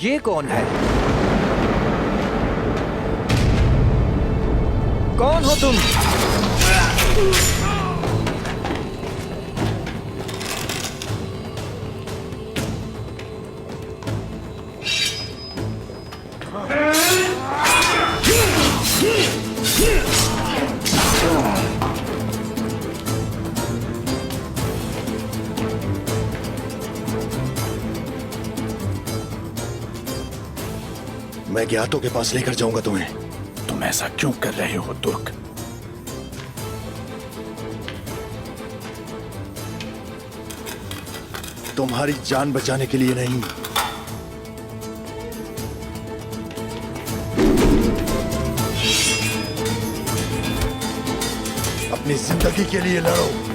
ये कौन है? कौन हो तुम? मैं ज्ञातों के पास लेकर जाऊंगा तुम्हें। तुम ऐसा क्यों कर रहे हो तुर्क? तुम्हारी जान बचाने के लिए नहीं, अपनी जिंदगी के लिए लड़ो।